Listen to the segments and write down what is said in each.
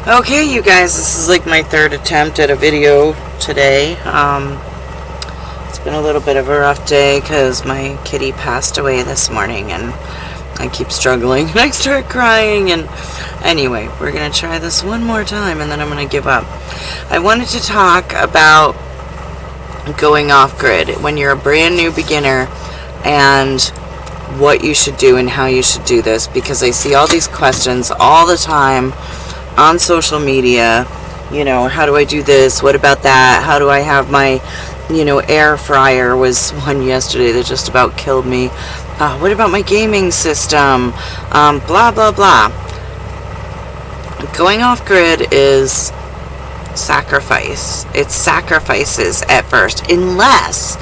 Okay, you guys, this is like my third attempt at a video today. It's been a little bit of a rough day because my kitty passed away this morning and I keep struggling and I start crying, and anyway, we're going to try this one more time and then I'm going to give up. I wanted to talk about going off grid when you're a brand new beginner and what you should do and how you should do this, because I see all these questions all the time on social media. You know, how do I do this? What about that? How do I have my, air fryer was one yesterday that just about killed me. What about my gaming system? Blah, blah, blah. Going off grid is sacrifice. It's sacrifices at first, unless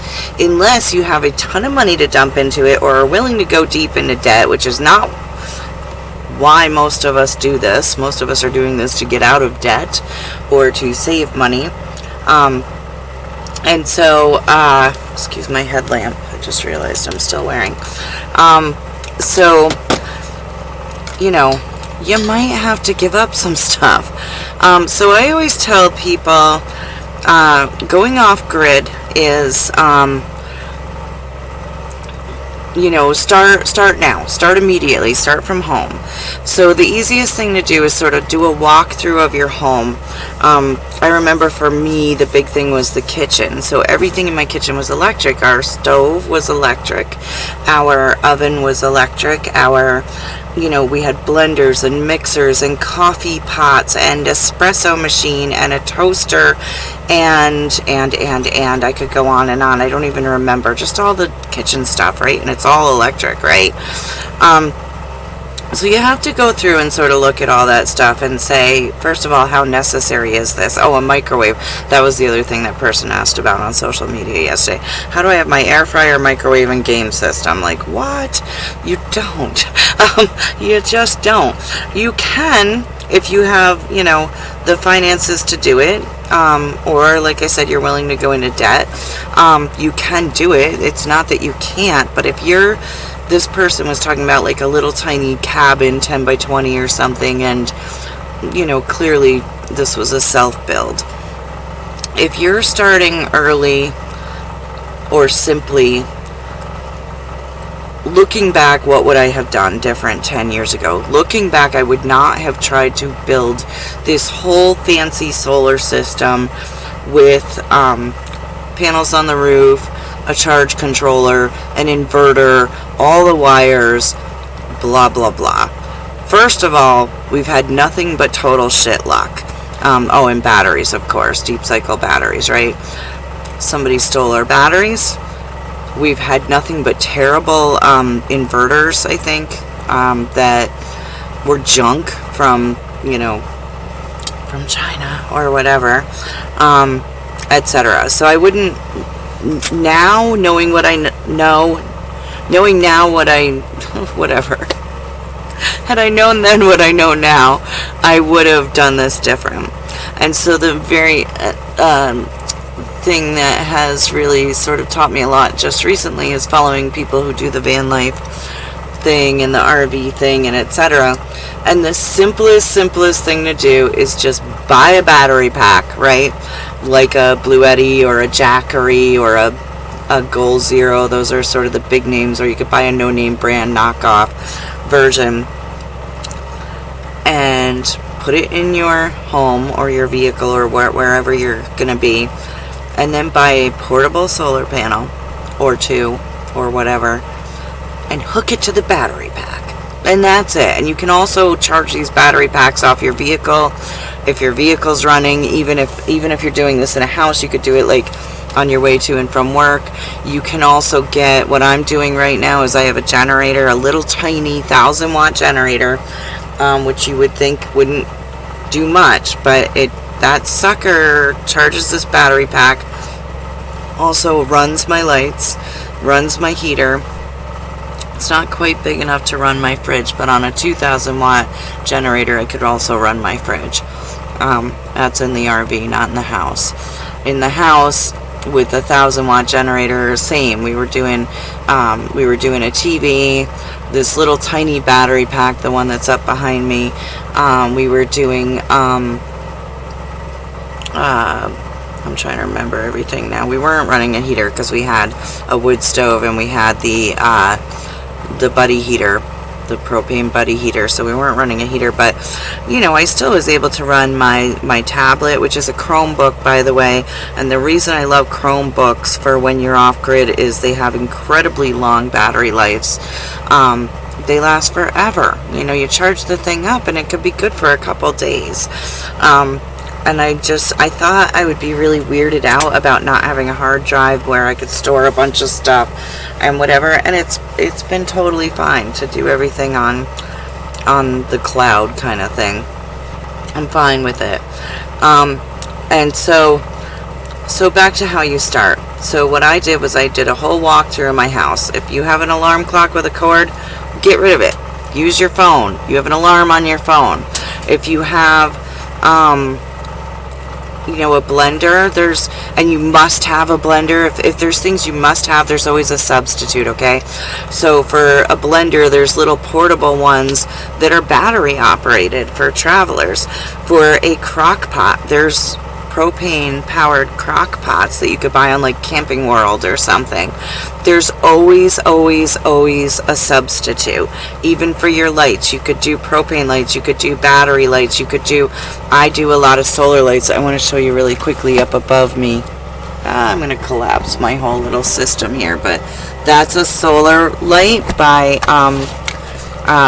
you have a ton of money to dump into it or are willing to go deep into debt, which is not why most of us do this. Most of us are doing this to get out of debt or to save money. And so, excuse my headlamp. I just realized I'm still wearing. So, you might have to give up some stuff. So I always tell people, going off grid is, start now, start immediately, start from home. So the easiest thing to do is sort of do a walkthrough of your home. I remember for me, the big thing was the kitchen. So everything in my kitchen was electric. Our stove was electric. Our oven was electric. We had blenders and mixers and coffee pots and espresso machine and a toaster and I could go on and on. I don't even remember. Just all the kitchen stuff, right? And it's all electric, right? So you have to go through and sort of look at all that stuff and say, first of all, how necessary is this? Oh, a microwave. That was the other thing that person asked about on social media yesterday. How do I have my air fryer, microwave, and game system? Like, what? You don't. You just don't. You can, if you have, the finances to do it, or like I said, you're willing to go into debt, you can do it. It's not that you can't, but if this person was talking about like a little tiny cabin, 10 by 20 or something, and, clearly this was a self-build. If you're starting early or simply looking back, what would I have done different 10 years ago? Looking back, I would not have tried to build this whole fancy solar system with panels on the roof, a charge controller, an inverter, all the wires, blah, blah, blah. First of all, we've had nothing but total shit luck. And batteries, of course, deep cycle batteries, right? Somebody stole our batteries. We've had nothing but terrible inverters, I think, that were junk from China or whatever, etc. So I wouldn't, now, knowing what I know, knowing now what I, whatever, had I known then what I know now, I would have done this different. And so the very thing that has really sort of taught me a lot just recently is following people who do the van life thing and the RV thing and etc. And the simplest thing to do is just buy a battery pack, right? Like a Blue Eddy or a Jackery or a Goal Zero. Those are sort of the big names, or you could buy a no-name brand knockoff version and put it in your home or your vehicle or wherever you're going to be, and then buy a portable solar panel or two or whatever and hook it to the battery pack. And that's it. And you can also charge these battery packs off your vehicle if your vehicle's running. Even if you're doing this in a house, you could do it like on your way to and from work. You can also get, what I'm doing right now is I have a generator, a little tiny 1,000-watt generator, which you would think wouldn't do much, but that sucker charges this battery pack, also runs my lights, runs my heater. It's not quite big enough to run my fridge, but on a 2,000-watt generator, I could also run my fridge. That's in the RV, not in the house. In the house, with a 1,000-watt generator, same. We were doing a TV, this little tiny battery pack, the one that's up behind me. We were doing, I'm trying to remember everything now. We weren't running a heater because we had a wood stove and we had the buddy heater, the propane buddy heater, so we weren't running a heater. But I still was able to run my tablet, which is a Chromebook, by the way. And the reason I love Chromebooks for when you're off grid is they have incredibly long battery lives. They last forever. You charge the thing up and it could be good for a couple days. And I thought I would be really weirded out about not having a hard drive where I could store a bunch of stuff and whatever. And it's been totally fine to do everything on the cloud kind of thing. I'm fine with it. And so back to how you start. So what I did was I did a whole walkthrough of my house. If you have an alarm clock with a cord, get rid of it. Use your phone. You have an alarm on your phone. If you have a blender, and you must have a blender. If there's things you must have, there's always a substitute, okay? So for a blender, there's little portable ones that are battery operated for travelers. For a crock pot, there's propane powered crock pots that you could buy on like Camping World or something. There's always a substitute. Even for your lights, you could do propane lights, you could do battery lights, I do a lot of solar lights. I want to show you really quickly up above me. I'm going to collapse my whole little system here, but that's a solar light by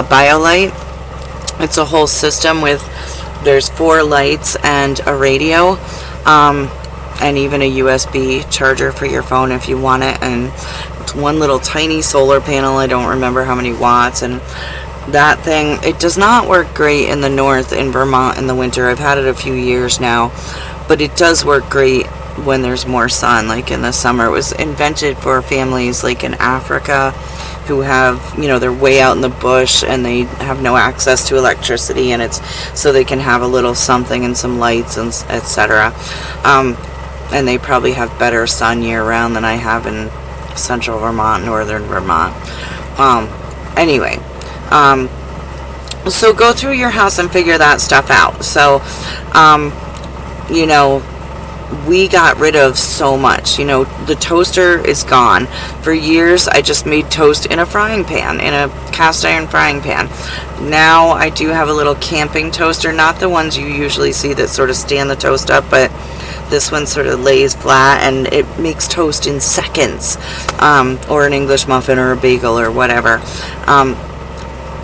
BioLite. It's a whole system there's 4 lights and a radio, and even a USB charger for your phone if you want it. And it's one little tiny solar panel. I don't remember how many watts. And that thing, it does not work great in the north, in Vermont, in the winter. I've had it a few years now, but it does work great when there's more sun, like in the summer. It was invented for families like in Africa who have, they're way out in the bush and they have no access to electricity, and it's so they can have a little something and some lights and etc. And they probably have better sun year round than I have in central Vermont, northern Vermont. Anyway, so go through your house and figure that stuff out. So, we got rid of so much. The toaster is gone. For years, I just made toast in a frying pan, in a cast iron frying pan. Now, I do have a little camping toaster, not the ones you usually see that sort of stand the toast up, but this one sort of lays flat and it makes toast in seconds, or an English muffin or a bagel or whatever.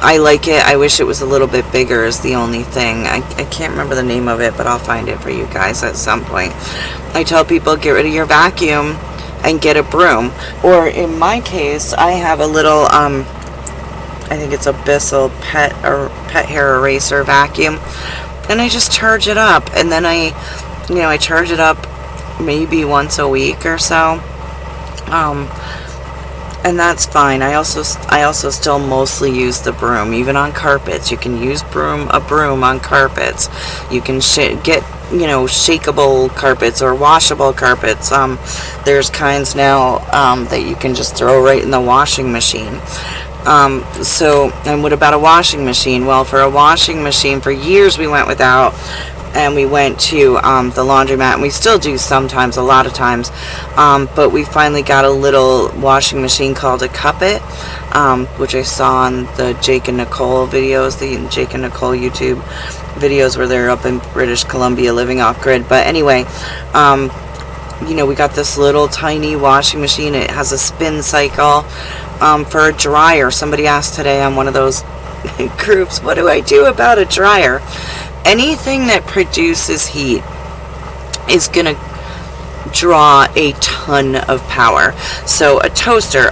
I like it. I wish it was a little bit bigger is the only thing. I can't remember the name of it, but I'll find it for you guys at some point. I tell people, get rid of your vacuum and get a broom. Or in my case, I have a little, I think it's a Bissell pet hair eraser vacuum. And I just charge it up. And then I charge it up maybe once a week or so. And that's fine. I also still mostly use the broom, even on carpets. You can use a broom on carpets. You can get shakeable carpets or washable carpets. There's kinds now that you can just throw right in the washing machine. And what about a washing machine? Well, for a washing machine, for years we went without. And we went to the laundromat, and we still do sometimes, a lot of times, but we finally got a little washing machine called a Cuppet, which I saw on the Jake and Nicole videos, the Jake and Nicole YouTube videos where they're up in British Columbia living off grid. But anyway, we got this little tiny washing machine. It has a spin cycle. For a dryer, somebody asked today on one of those groups, what do I do about a dryer? Anything that produces heat is going to draw a ton of power. So a toaster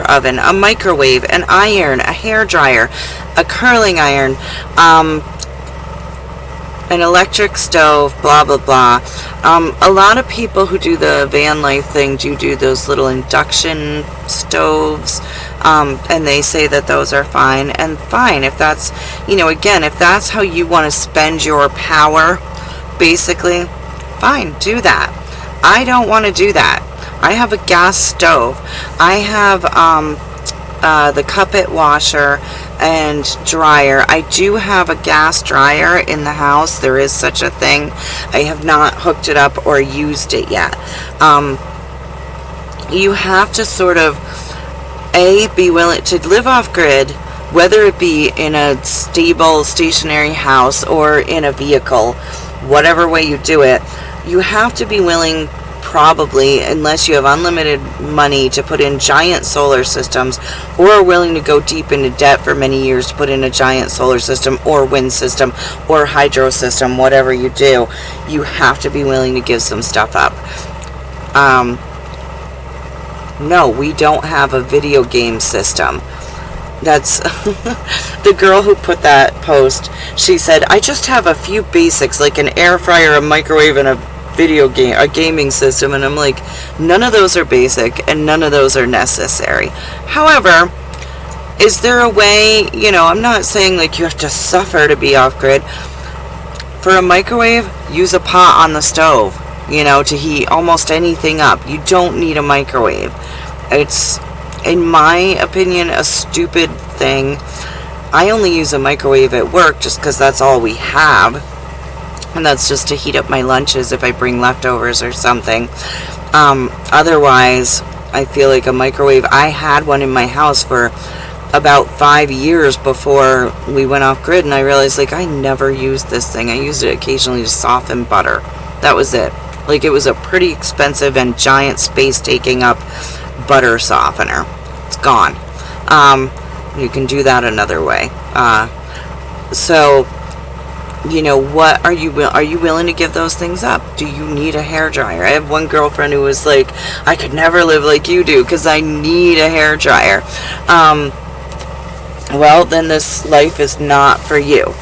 oven, a microwave, an iron, a hair dryer, a curling iron, an electric stove, blah, blah, blah. A lot of people who do the van life thing do those little induction stoves, and they say that those are fine. And fine, if that's, again, if that's how you want to spend your power, basically, fine, do that. I don't want to do that. I have a gas stove. I have the cuppet washer and dryer. I do have a gas dryer in the house. There is such a thing. I have not hooked it up or used it yet. You have to sort of be willing to live off grid, whether it be in a stable stationary house or in a vehicle, whatever way you do it. You have to be willing, probably, unless you have unlimited money, to put in giant solar systems, or are willing to go deep into debt for many years to put in a giant solar system or wind system or hydro system. Whatever you do, you have to be willing to give some stuff up. No, we don't have a video game system. That's the girl who put that post. She said, I just have a few basics, like an air fryer, a microwave, and a video game, a gaming system. And I'm like, none of those are basic and none of those are necessary. However, is there a way, I'm not saying like you have to suffer to be off grid. For a microwave, use a pot on the stove, to heat almost anything up. You don't need a microwave. It's, in my opinion, a stupid thing. I only use a microwave at work just because that's all we have. And that's just to heat up my lunches if I bring leftovers or something. Otherwise, I feel like a microwave, I had one in my house for about 5 years before we went off grid, and I realized, like, I never used this thing. I used it occasionally to soften butter. That was it. Like, it was a pretty expensive and giant space-taking up butter softener. It's gone. You can do that another way. So, what are you willing to give those things up? Do you need a hairdryer? I have one girlfriend who was like, I could never live like you do because I need a hairdryer. Well, then this life is not for you.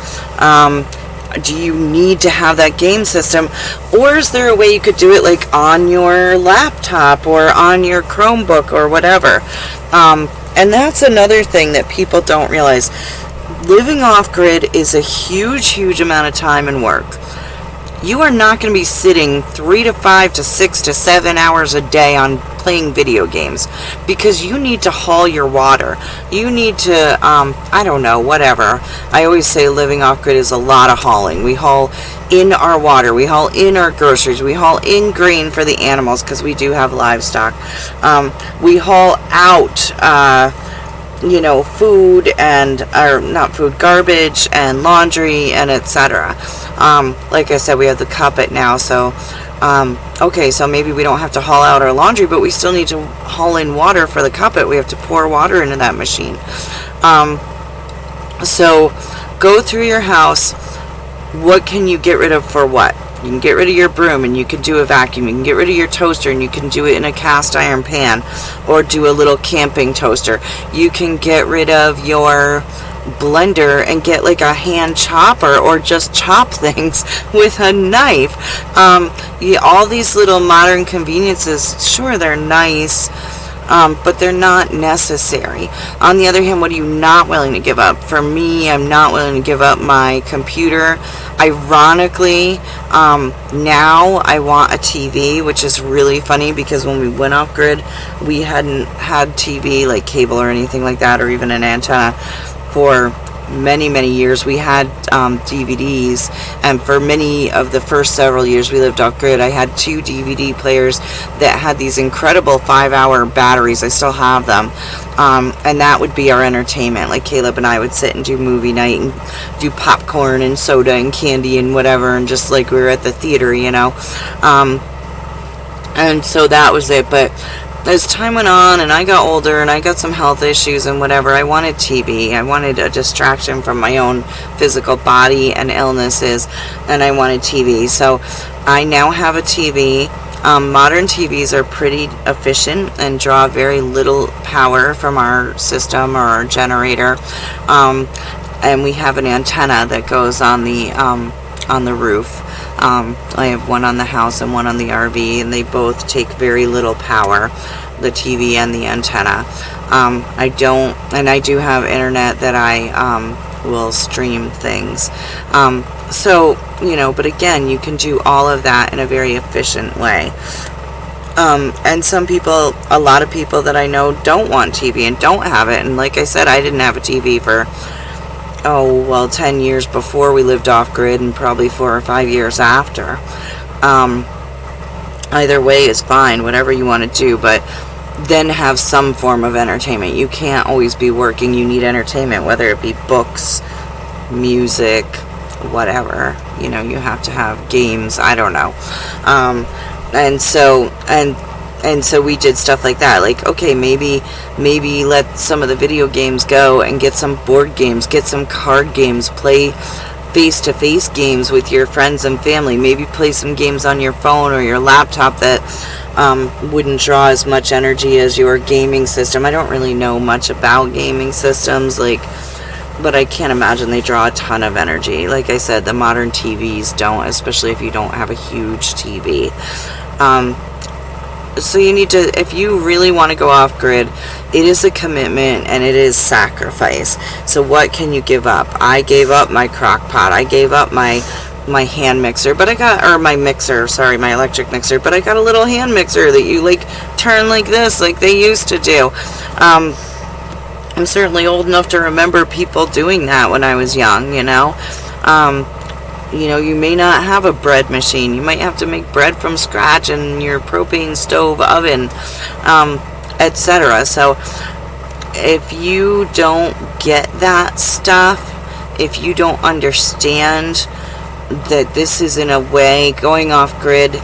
Do you need to have that game system? Or is there a way you could do it like on your laptop or on your Chromebook or whatever? And that's another thing that people don't realize. Living off grid is a huge, huge amount of time and work. You are not going to be sitting 3 to 5 to 6 to 7 hours a day on playing video games because you need to haul your water. You need to, I don't know, whatever. I always say living off grid is a lot of hauling. We haul in our water. We haul in our groceries. We haul in grain for the animals because we do have livestock. We haul out food and, or not food, garbage and laundry and etc. Like I said, we have the cuppet now, so okay, so maybe we don't have to haul out our laundry, but we still need to haul in water for the cuppet. We have to pour water into that machine. So go through your house. What can you get rid of for what? You can get rid of your broom and you can do a vacuum. You can get rid of your toaster and you can do it in a cast iron pan or do a little camping toaster. You can get rid of your blender and get like a hand chopper or just chop things with a knife. All these little modern conveniences, sure, they're nice, but they're not necessary. On the other hand, what are you not willing to give up? For me, I'm not willing to give up my computer. Ironically, now I want a TV, which is really funny because when we went off grid, we hadn't had TV, like cable or anything like that, or even an antenna for many, many years. We had DVDs, and for many of the first several years we lived off grid, I had 2 DVD players that had these incredible 5-hour batteries. I still have them, and that would be our entertainment. Like Caleb and I would sit and do movie night and do popcorn and soda and candy and whatever, and just like we were at the theater, and so that was it. But as time went on and I got older and I got some health issues and whatever, I wanted TV. I wanted a distraction from my own physical body and illnesses, and I wanted TV. So I now have a TV. Modern TVs are pretty efficient and draw very little power from our system or our generator. And we have an antenna that goes on the roof. I have one on the house and one on the RV, and they both take very little power, the TV and the antenna. I do have internet that I will stream things. But again, you can do all of that in a very efficient way. And some people, a lot of people that I know don't want TV and don't have it. And like I said, I didn't have a TV for, 10 years before we lived off grid, and probably 4 or 5 years after. Either way is fine, whatever you want to do, but then have some form of entertainment. You can't always be working. You need entertainment, whether it be books, music, whatever. You have to have games. I don't know. And so we did stuff like that. Like, okay, maybe let some of the video games go and get some board games, get some card games, play face-to-face games with your friends and family. Maybe play some games on your phone or your laptop that wouldn't draw as much energy as your gaming system. I don't really know much about gaming systems, but I can't imagine they draw a ton of energy. Like I said, the modern TVs don't, especially if you don't have a huge TV. So you need to, if you really want to go off grid, it is a commitment and it is sacrifice. So what can you give up? I gave up my crock pot. I gave up my hand mixer, but my electric mixer, but I got a little hand mixer that you turn like this, like they used to do. I'm certainly old enough to remember people doing that when I was young, you may not have a bread machine. You might have to make bread from scratch in your propane stove oven, etc. So if you don't get that stuff, if you don't understand that this is in a way going off grid,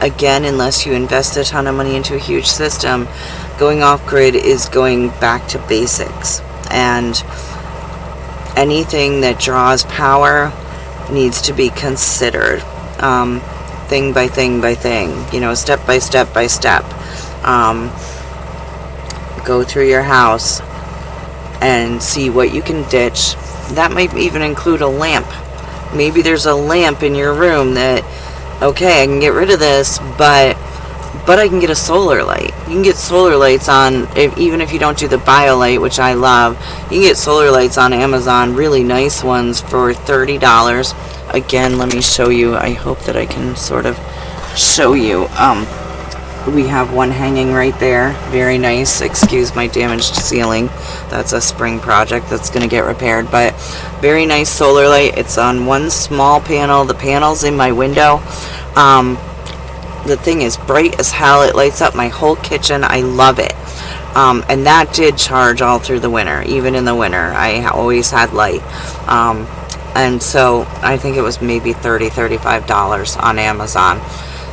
again, unless you invest a ton of money into a huge system, going off grid is going back to basics. And anything that draws power needs to be considered, thing by thing by thing, step by step by step. Go through your house and see what you can ditch. That might even include a lamp. Maybe there's a lamp in your room that, okay, I can get rid of this, but I can get a solar light. You can get solar lights on, even if you don't do the BioLight, which I love. You can get solar lights on Amazon, really nice ones, for $30. Again, let me show you. I hope that I can sort of show you. We have one hanging right there. Very nice. Excuse my damaged ceiling. That's a spring project that's going to get repaired. But very nice solar light. It's on one small panel. The panel's in my window. The thing is bright as hell. It lights up my whole kitchen. I love it. And that did charge all through the winter. Even in the winter, I always had light. And so I think it was maybe $30, $35 on Amazon.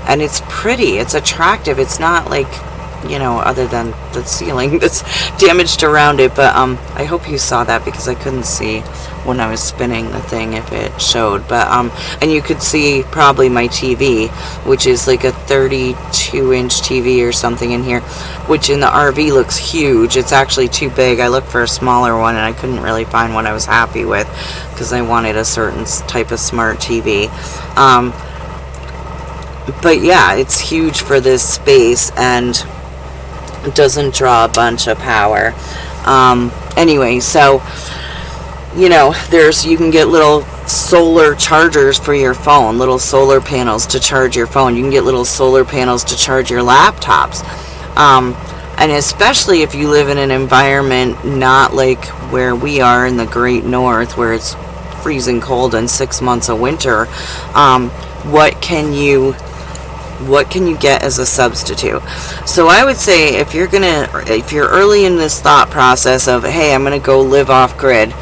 And it's pretty. It's attractive. It's not other than the ceiling that's damaged around it. But I hope you saw that, because I couldn't see when I was spinning the thing if it showed. But and you could see probably my TV, which is like a 32-inch TV or something in here, which in the RV looks huge. It's actually too big. I looked for a smaller one and I couldn't really find one I was happy with, because I wanted a certain type of smart TV. But yeah, it's huge for this space and it doesn't draw a bunch of power. Anyway, so you can get little solar chargers for your phone, little solar panels to charge your phone. You can get little solar panels to charge your laptops. And especially if you live in an environment not like where we are in the Great North, where it's freezing cold and 6 months of winter, what can you get as a substitute? So I would say if you're early in this thought process of, hey, I'm gonna go live off grid,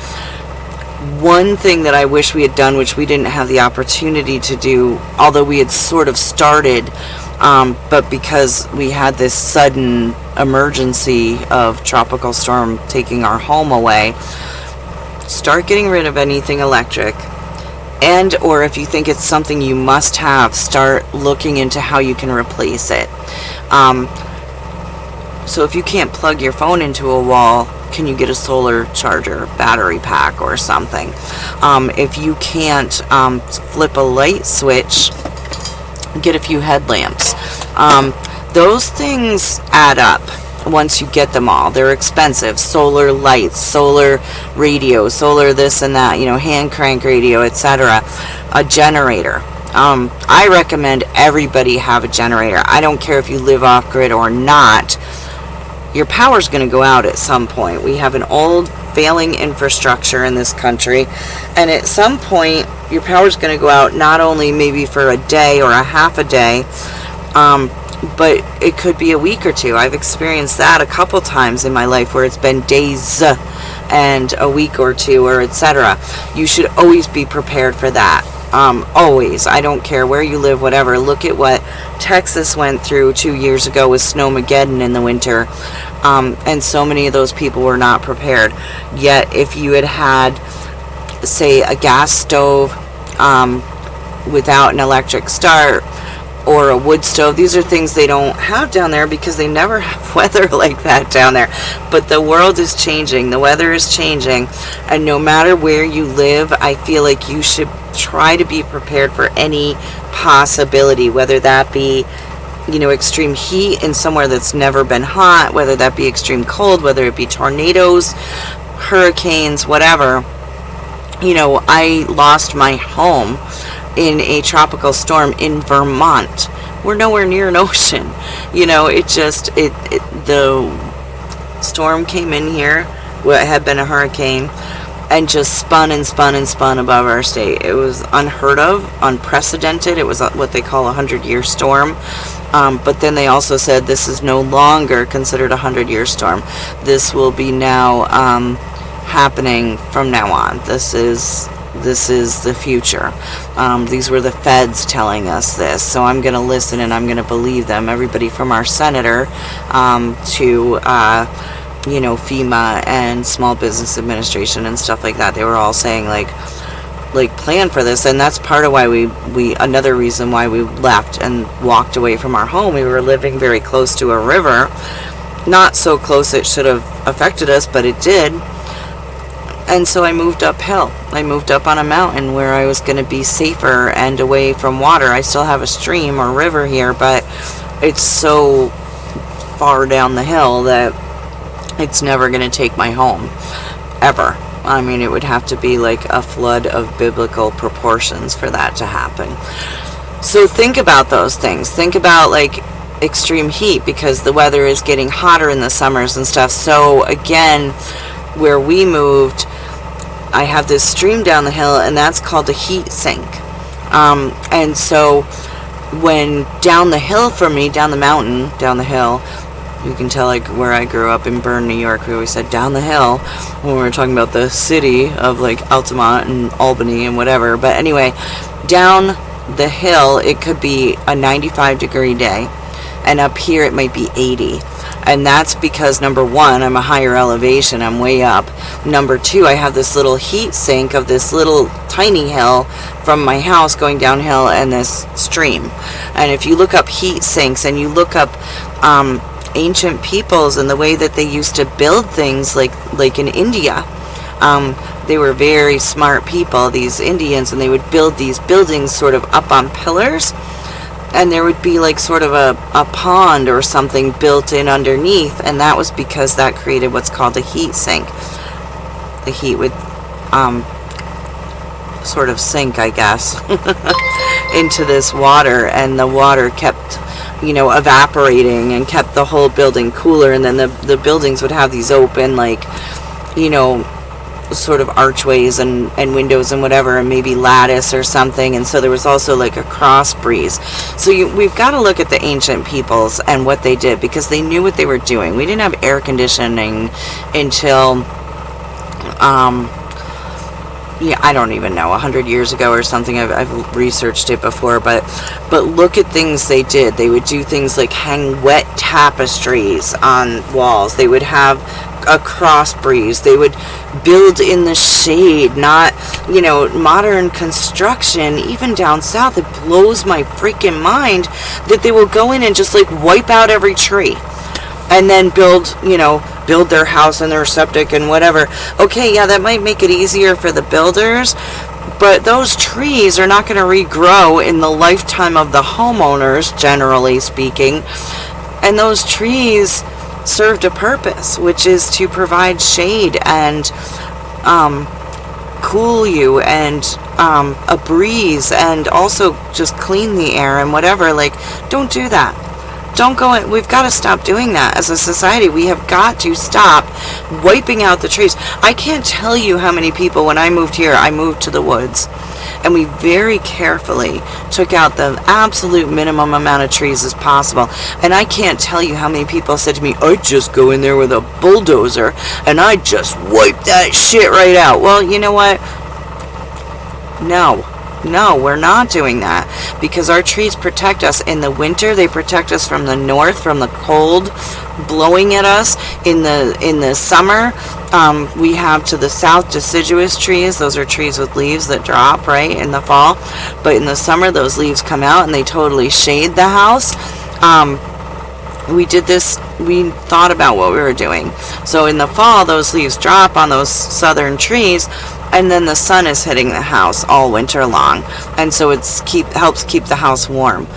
one thing that I wish we had done, which we didn't have the opportunity to do, although we had sort of started, but because we had this sudden emergency of tropical storm taking our home away, start getting rid of anything electric. And or if you think it's something you must have, start looking into how you can replace it. So if you can't plug your phone into a wall, can you get a solar charger battery pack or something? If you can't flip a light switch, get a few headlamps. Those things add up. Once you get them all, they're expensive. Solar lights, solar radio, solar this and that, hand crank radio, etc. A generator. I recommend everybody have a generator. I don't care if you live off grid or not. Your power's going to go out at some point. We have an old, failing infrastructure in this country, and at some point, your power's going to go out, not only maybe for a day or a half a day, but it could be a week or two. I've experienced that a couple times in my life where it's been days and a week or two, or etc. You should always be prepared for that. Always. I don't care where you live, whatever. Look at what Texas went through 2 years ago with Snowmageddon in the winter. And so many of those people were not prepared. Yet, if you had, say, a gas stove without an electric start, or a wood stove, these are things they don't have down there because they never have weather like that down there. But the world is changing, the weather is changing, and no matter where you live, I feel like you should try to be prepared for any possibility, whether that be, extreme heat in somewhere that's never been hot, whether that be extreme cold, whether it be tornadoes, hurricanes, whatever. I lost my home in a tropical storm in Vermont. We're nowhere near an ocean. The storm came in here, what had been a hurricane, and just spun and spun and spun above our state. It was unheard of, unprecedented. It was what they call a 100-year storm. But then they also said this is no longer considered a 100-year storm. This will be now happening from now on. This is the future. These were the feds telling us this, so I'm going to listen and I'm going to believe them. Everybody from our senator to FEMA and Small Business Administration and stuff like that, they were all saying like plan for this. And that's part of why we another reason why we left and walked away from our home. We were living very close to a river, not so close it should have affected us, but it did. And so I moved uphill. I moved up on a mountain where I was going to be safer and away from water. I still have a stream or river here, but it's so far down the hill that it's never going to take my home, ever. I mean, it would have to be like a flood of biblical proportions for that to happen. So think about those things. Think about like extreme heat, because the weather is getting hotter in the summers and stuff. So again, where we moved, I have this stream down the hill, and that's called a heat sink. And so when down the hill from me, down the mountain, down the hill, you can tell like where I grew up in Bern, New York, we always said down the hill when we were talking about the city of like Altamont and Albany and whatever. But anyway, down the hill, it could be a 95-degree day, and up here it might be 80. And that's because, number one, I'm a higher elevation, I'm way up. Number two, I have this little heat sink of this little tiny hill from my house going downhill and this stream. And if you look up heat sinks and you look up ancient peoples and the way that they used to build things, like in India, they were very smart people, these Indians, and they would build these buildings sort of up on pillars. And there would be like sort of a pond or something built in underneath, and that was because that created what's called a heat sink. The heat would sort of sink, I guess, into this water, and the water kept, evaporating and kept the whole building cooler, and then the buildings would have these open, like, sort of archways and windows and whatever, and maybe lattice or something. And so there was also like a cross breeze. So we've got to look at the ancient peoples and what they did, because they knew what they were doing. We didn't have air conditioning until I don't even know, 100 years ago or something. I've researched it before, but look at things they did. They would do things like hang wet tapestries on walls. They would have a cross breeze. They would build in the shade, not, modern construction, even down south. It blows my freaking mind that they will go in and just like wipe out every tree and then build their house and their septic and whatever. Okay, yeah, that might make it easier for the builders, but those trees are not going to regrow in the lifetime of the homeowners, generally speaking. And those trees served a purpose, which is to provide shade and cool you, and a breeze, and also just clean the air and whatever. Like, don't do that. Don't go in. We've got to stop doing that as a society. We have got to stop wiping out the trees. I can't tell you how many people, when I moved here, I moved to the woods, and we very carefully took out the absolute minimum amount of trees as possible. And I can't tell you how many people said to me, I just go in there with a bulldozer and I just wipe that shit right out. Well, you know what? No, we're not doing that, because our trees protect us in the winter. They protect us from the north, from the cold blowing at us. In the summer, we have to the south deciduous trees. Those are trees with leaves that drop right in the fall, but in the summer those leaves come out and they totally shade the house. We did this, we thought about what we were doing. So in the fall, those leaves drop on those southern trees, and then the sun is hitting the house all winter long, and so helps keep the house warm.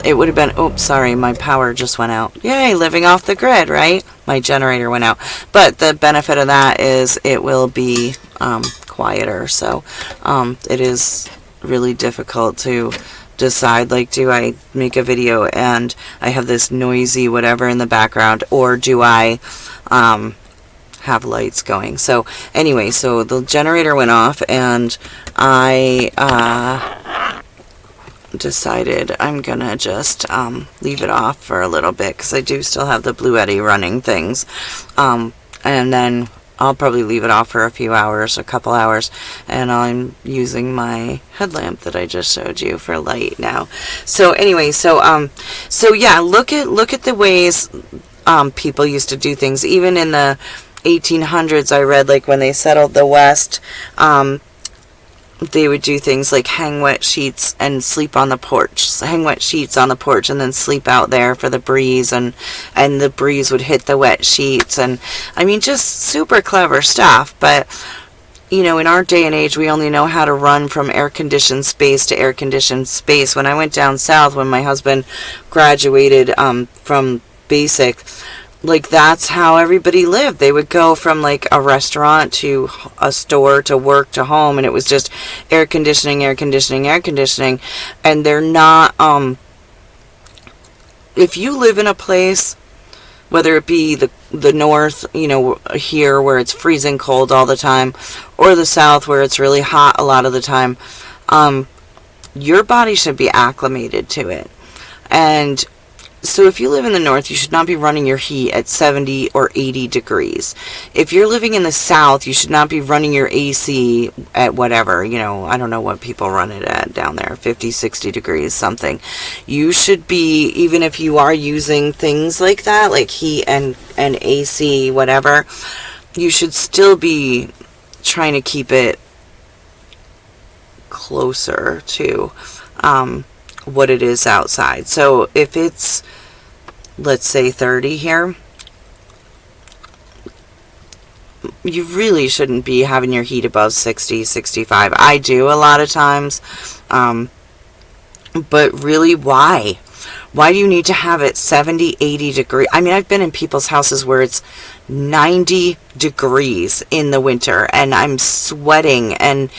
It would have been, oops, sorry, my power just went out. Yay, living off the grid, right? My generator went out. But the benefit of that is it will be quieter. So it is really difficult to decide, like, do I make a video and I have this noisy whatever in the background, or do I have lights going? So anyway, so the generator went off, and I decided I'm gonna just leave it off for a little bit, because I do still have the Blue Eddy running things, and then I'll probably leave it off for a few hours, a couple hours, and I'm using my headlamp that I just showed you for light now. So anyway, so yeah, look at the ways people used to do things. Even in the 1800s, I read, like, when they settled the West, they would do things like hang wet sheets and sleep on the porch. Hang wet sheets on the porch and then sleep out there for the breeze, and the breeze would hit the wet sheets. And I mean, just super clever stuff. But you know, in our day and age, we only know how to run from air-conditioned space to air-conditioned space. When I went down south, when my husband graduated from basic, like, that's how everybody lived. They would go from, like, a restaurant to a store to work to home, and it was just air conditioning, air conditioning, air conditioning. And they're not, if you live in a place, whether it be the north, you know, here where it's freezing cold all the time, or the south where it's really hot a lot of the time, your body should be acclimated to it. And so if you live in the north, you should not be running your heat at 70 or 80 degrees. If you're living in the south, you should not be running your AC at whatever, you know, I don't know what people run it at down there, 50, 60 degrees, something. You should be, even if you are using things like that, like heat and AC, whatever, you should still be trying to keep it closer to what it is outside. So if it's, let's say, 30 here, you really shouldn't be having your heat above 60, 65. I do a lot of times, but really, why? Why do you need to have it 70, 80 degrees? I mean, I've been in people's houses where it's 90 degrees in the winter, and I'm sweating, and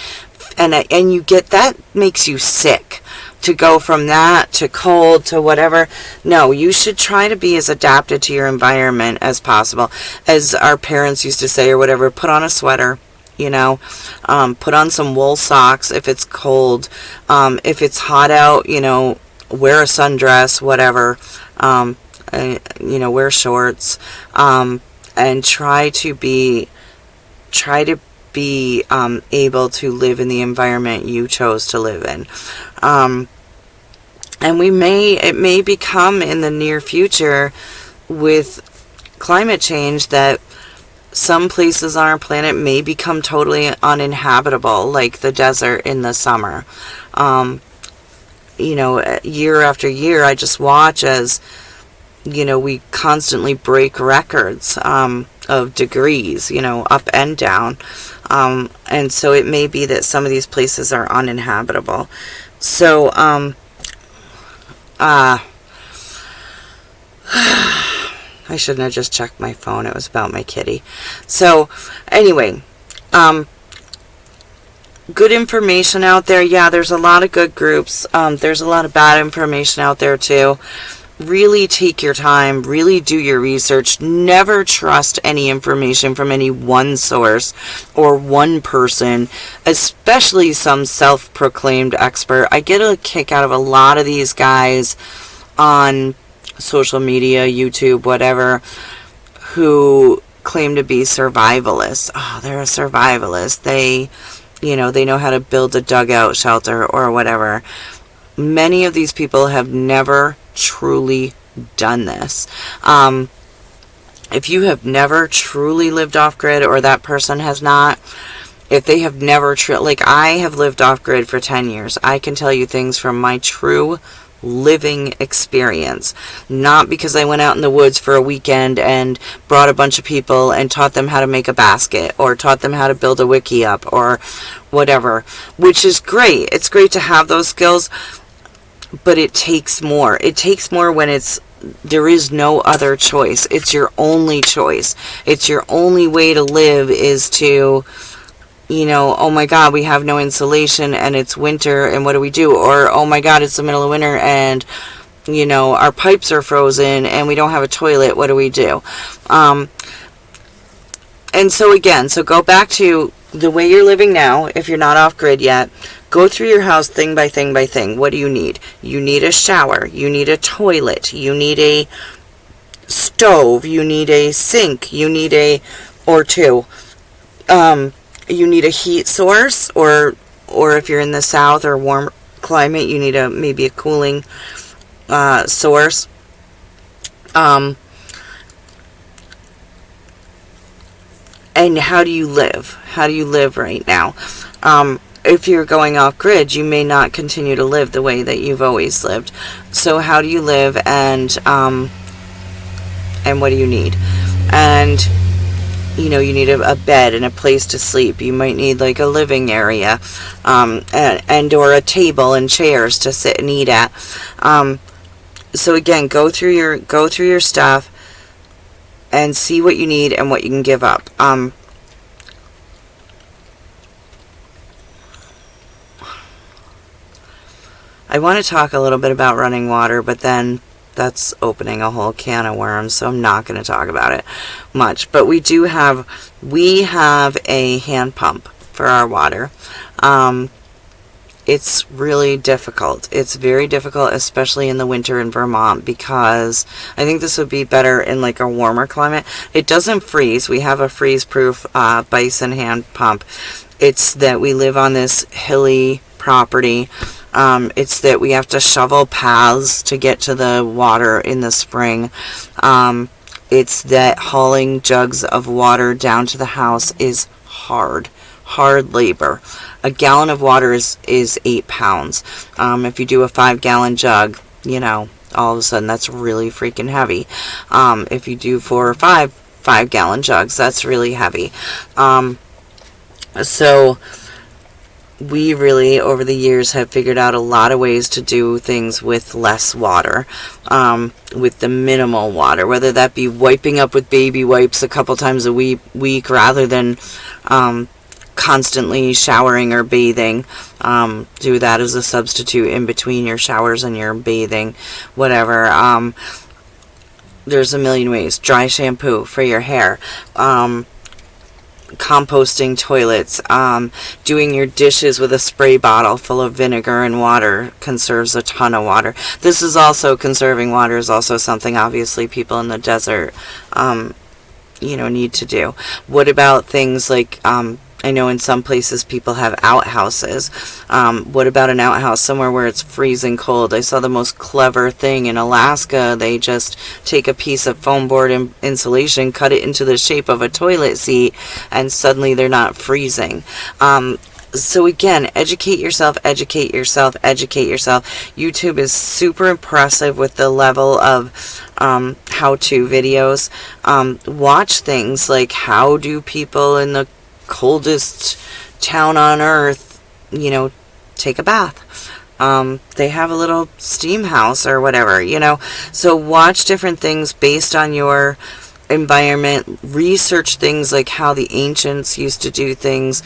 you get, that makes you sick. To go from that to cold to whatever. No, you should try to be as adapted to your environment as possible. As our parents used to say, or whatever, put on a sweater, you know, put on some wool socks if it's cold. If it's hot out, you know, wear a sundress, whatever, you know, wear shorts, and try to be able to live in the environment you chose to live in. And it may become in the near future with climate change that some places on our planet may become totally uninhabitable, like the desert in the summer. You know, year after year, I just watch as, you know, we constantly break records of degrees, you know, up and down. And so it may be that some of these places are uninhabitable. So, I shouldn't have just checked my phone. It was about my kitty. So, anyway, good information out there. Yeah, there's a lot of good groups. There's a lot of bad information out there too. Really take your time. Really do your research. Never trust any information from any one source or one person, especially some self-proclaimed expert. I get a kick out of a lot of these guys on social media, YouTube, whatever, who claim to be survivalists. Oh, they're a survivalist. They know how to build a dugout shelter or whatever. Many of these people have never truly done this. If you have never truly lived off-grid, or that person has not, if they have never, like I have lived off-grid for 10 years, I can tell you things from my true living experience, not because I went out in the woods for a weekend and brought a bunch of people and taught them how to make a basket or taught them how to build a wiki up or whatever, which is great. It's great to have those skills, but it takes more. It takes more when there is no other choice. It's your only choice. It's your only way to live is to, oh my God, we have no insulation and it's winter and what do we do? Or, oh my God, it's the middle of winter and, our pipes are frozen and we don't have a toilet. What do we do? And so go back to the way you're living now. If you're not off grid yet, go through your house thing by thing by thing. What do you need? You need a shower. You need a toilet. You need a stove. You need a sink. You need or two. You need a heat source, or if you're in the south or warm climate, you need maybe a cooling source. And how do you live? How do you live right now? If you're going off grid, you may not continue to live the way that you've always lived. So how do you live, and what do you need? And you need a bed and a place to sleep. You might need like a living area, and or a table and chairs to sit and eat at. So again, go through your stuff and see what you need and what you can give up. I want to talk a little bit about running water, but then that's opening a whole can of worms, so I'm not going to talk about it much. But we have a hand pump for our water. It's really difficult. It's very difficult, especially in the winter in Vermont, because I think this would be better in like a warmer climate. It doesn't freeze. We have a freeze-proof Bison hand pump. It's that we live on this hilly property. It's that we have to shovel paths to get to the water in the spring. It's that hauling jugs of water down to the house is hard labor. A gallon of water is 8 pounds. If you do a 5-gallon jug, all of a sudden that's really freaking heavy. If you do 4 or 5-gallon jugs, that's really heavy. So we really, over the years, have figured out a lot of ways to do things with less water, with the minimal water, whether that be wiping up with baby wipes a couple times a week rather than constantly showering or bathing. Do that as a substitute in between your showers and your bathing, whatever. There's a million ways. Dry shampoo for your hair. Composting toilets, doing your dishes with a spray bottle full of vinegar and water conserves a ton of water. This is also, conserving water is also something obviously people in the desert need to do. What about things like I know in some places people have outhouses. What about an outhouse somewhere where it's freezing cold? I saw the most clever thing in Alaska. They just take a piece of foam board insulation, cut it into the shape of a toilet seat, and suddenly they're not freezing. So again, educate yourself. YouTube is super impressive with the level of how-to videos. Watch things like, how do people in the coldest town on earth, take a bath? They have a little steam house or whatever, so watch different things based on your environment. Research things like how the ancients used to do things.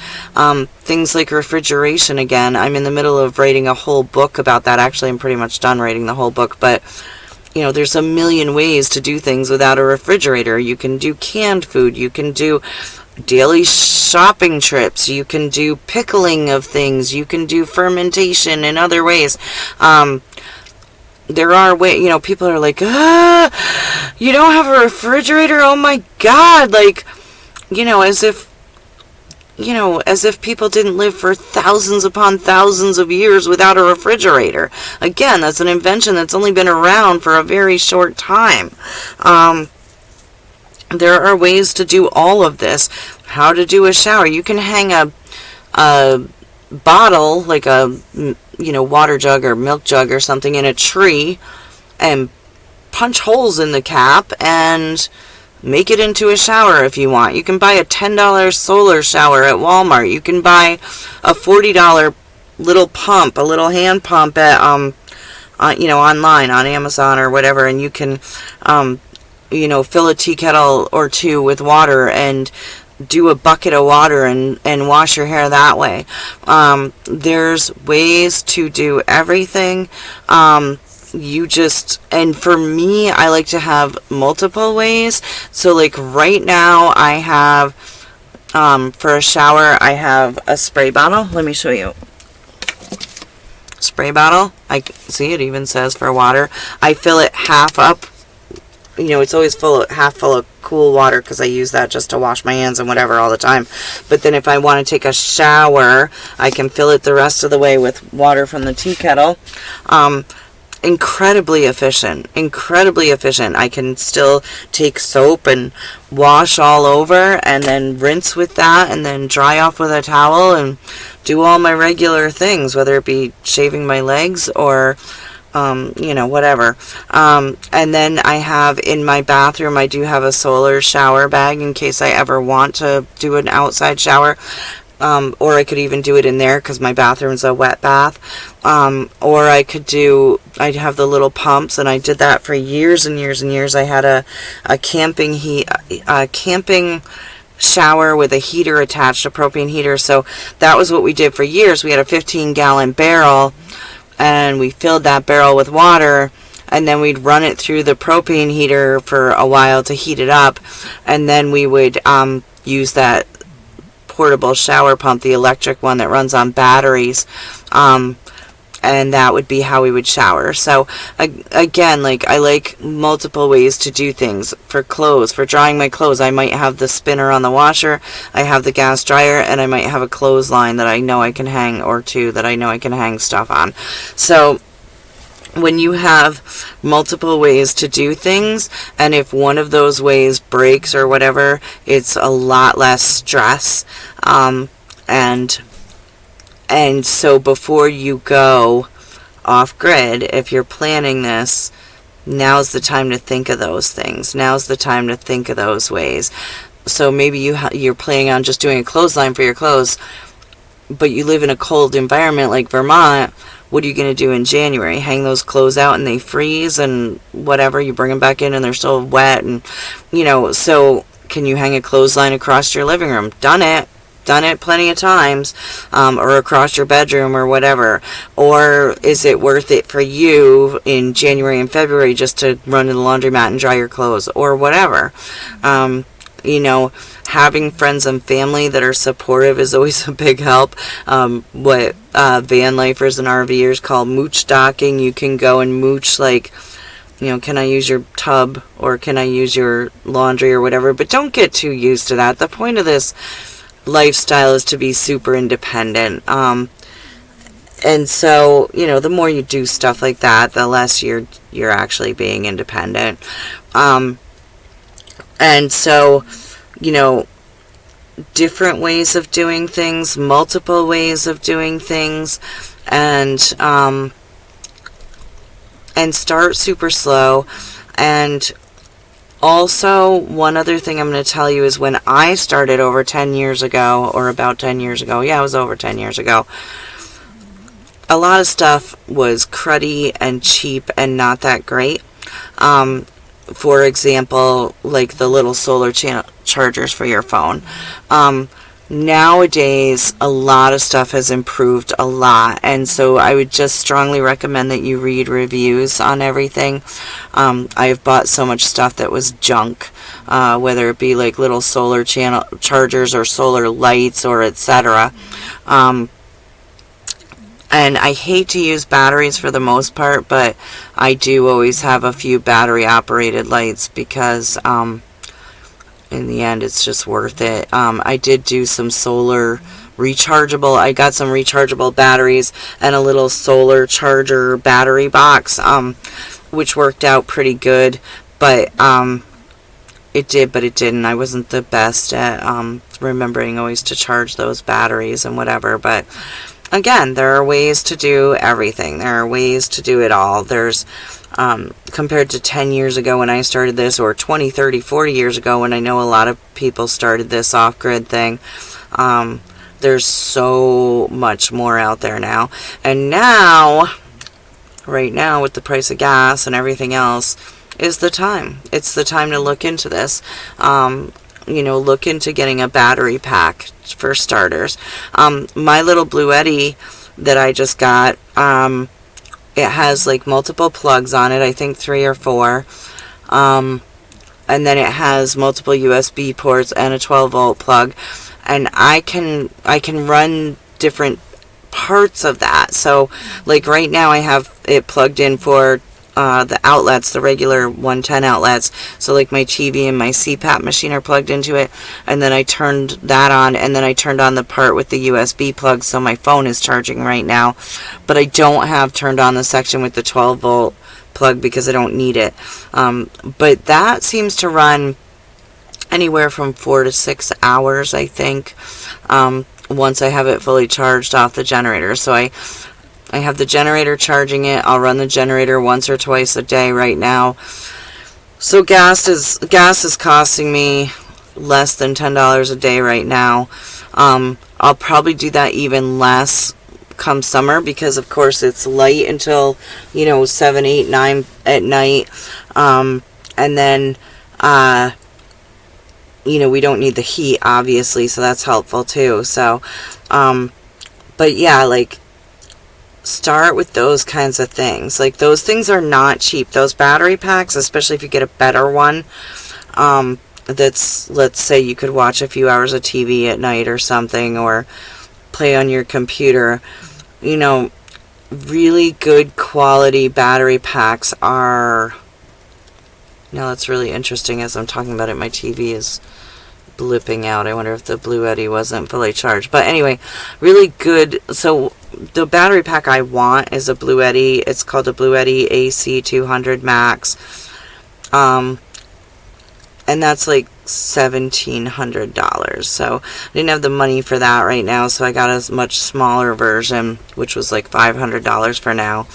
Things like refrigeration again. I'm in the middle of writing a whole book about that. Actually, I'm pretty much done writing the whole book, but there's a million ways to do things without a refrigerator. You can do canned food. You can do daily shopping trips. You can do pickling of things. You can do fermentation in other ways. There are ways, people are like, you don't have a refrigerator? Oh my God. Like, as if people didn't live for thousands upon thousands of years without a refrigerator. Again, that's an invention that's only been around for a very short time. There are ways to do all of this. How to do a shower. You can hang a bottle, like a water jug or milk jug or something, in a tree and punch holes in the cap and make it into a shower if you want. You can buy a $10 solar shower at Walmart. You can buy a $40 little pump, a little hand pump at online on Amazon or whatever, and you can fill a tea kettle or two with water and do a bucket of water and wash your hair that way. There's ways to do everything. And for me, I like to have multiple ways. So like right now I have, for a shower, I have a spray bottle. Let me show you. Spray bottle. I see it even says for water. I fill it half up. It's always half full of cool water because I use that just to wash my hands and whatever all the time. But then if I want to take a shower, I can fill it the rest of the way with water from the tea kettle. Incredibly efficient. I can still take soap and wash all over and then rinse with that and then dry off with a towel and do all my regular things, whether it be shaving my legs or whatever. And then I have in my bathroom, I do have a solar shower bag in case I ever want to do an outside shower. Or I could even do it in there because my bathroom's a wet bath. Or I'd have the little pumps, and I did that for years and years and years. I had a camping shower with a heater attached, a propane heater. So that was what we did for years. We had a 15-gallon barrel, and we filled that barrel with water, and then we'd run it through the propane heater for a while to heat it up, and then we would use that portable shower pump, the electric one that runs on batteries, and that would be how we would shower. So again, I like multiple ways to do things. For clothes, for drying my clothes, I might have the spinner on the washer, I have the gas dryer, and I might have a clothesline that I know I can hang, or two that I know I can hang stuff on. So when you have multiple ways to do things, and if one of those ways breaks or whatever, it's a lot less stress. And so before you go off grid, if you're planning this, now's the time to think of those things. Now's the time to think of those ways. So maybe you're planning on just doing a clothesline for your clothes, but you live in a cold environment like Vermont. What are you going to do in January? Hang those clothes out and they freeze and whatever. You bring them back in and they're still wet. And, so can you hang a clothesline across your living room? Done it plenty of times, or across your bedroom or whatever. Or is it worth it for you in January and February just to run to the laundromat and dry your clothes or whatever? Having friends and family that are supportive is always a big help. What van lifers and RVers call mooch docking. You can go and mooch, can I use your tub or can I use your laundry or whatever? But don't get too used to that. The point of this lifestyle is to be super independent. And so, the more you do stuff like that, the less you're actually being independent. And so, different ways of doing things, multiple ways of doing things, and start super slow. And also, one other thing I'm going to tell you is when I started over 10 years ago, or about 10 years ago, it was over 10 years ago, a lot of stuff was cruddy and cheap and not that great. for example, like the little solar chargers for your phone. Nowadays, a lot of stuff has improved a lot, and so I would just strongly recommend that you read reviews on everything. I've bought so much stuff that was junk, whether it be like little solar chargers or solar lights or etc. And I hate to use batteries for the most part, but I do always have a few battery operated lights because in the end it's just worth it. I did do some solar rechargeable. I got some rechargeable batteries and a little solar charger battery box, which worked out pretty good, but it didn't. I wasn't the best at remembering always to charge those batteries and whatever, but again, there are ways to do everything. There are ways to do it all. There's, compared to 10 years ago when I started this, or 20, 30, 40 years ago when I know a lot of people started this off-grid thing, there's so much more out there now. And now, right now, with the price of gas and everything else, is the time. It's the time to look into this. Look into getting a battery pack for starters. My little Bluetti that I just got, it has like multiple plugs on it, I think 3 or 4. And then it has multiple USB ports and a 12-volt plug. And I can run different parts of that. So like right now I have it plugged in for the outlets, the regular 110 outlets. So like my TV and my CPAP machine are plugged into it, and then I turned that on, and then I turned on the part with the USB plug, so my phone is charging right now. But I don't have turned on the section with the 12 volt plug because I don't need it. But that seems to run anywhere from 4 to 6 hours, I think, once I have it fully charged off the generator. So I have the generator charging it. I'll run the generator once or twice a day right now. So gas is costing me less than $10 a day right now. I'll probably do that even less come summer because of course it's light until 7, 8, 9 at night. And then we don't need the heat obviously, so that's helpful too. So but yeah, like, start with those kinds of things. Like, those things are not cheap. Those battery packs, especially if you get a better one, that's, let's say you could watch a few hours of TV at night or something, or play on your computer. Really good quality battery packs are... Now that's really interesting. As I'm talking about it, my TV is blipping out. I wonder if the Bluetti wasn't fully charged. But anyway, really good. So the battery pack I want is a Bluetti. It's called a Bluetti AC200 Max. And that's like $1,700. So I didn't have the money for that right now, so I got a much smaller version, which was like $500 for now.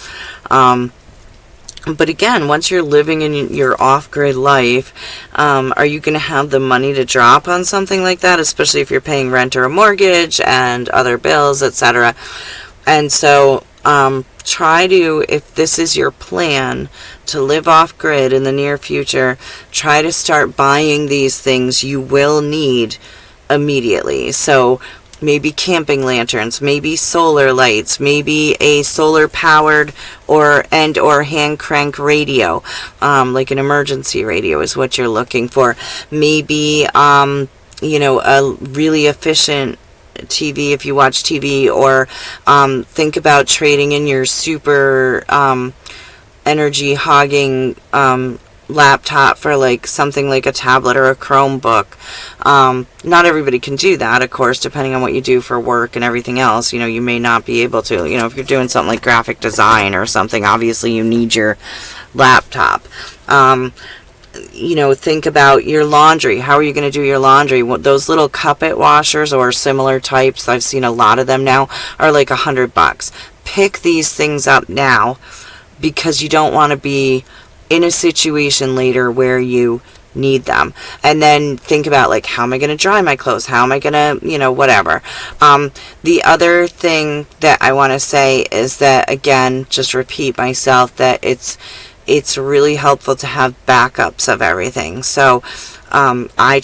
But again, once you're living in your off-grid life, are you going to have the money to drop on something like that, especially if you're paying rent or a mortgage and other bills, etc.? And so try to, if this is your plan to live off-grid in the near future, try to start buying these things you will need immediately. So maybe camping lanterns, maybe solar lights, maybe a solar powered or hand crank radio, like an emergency radio is what you're looking for. Maybe a really efficient TV if you watch TV, or think about trading in your super energy hogging laptop for like something like a tablet or a Chromebook. Not everybody can do that, of course, depending on what you do for work and everything else. You may not be able to. If you're doing something like graphic design or something, obviously you need your laptop. Think about your laundry. How are you going to do your laundry? Those little cuppet washers or similar types, I've seen a lot of them now, are like $100. Pick these things up now, because you don't want to be in a situation later where you need them. And then think about, like, how am I going to dry my clothes? How am I going to, whatever. The other thing that I want to say is that, again, just repeat myself, that it's it's really helpful to have backups of everything. So I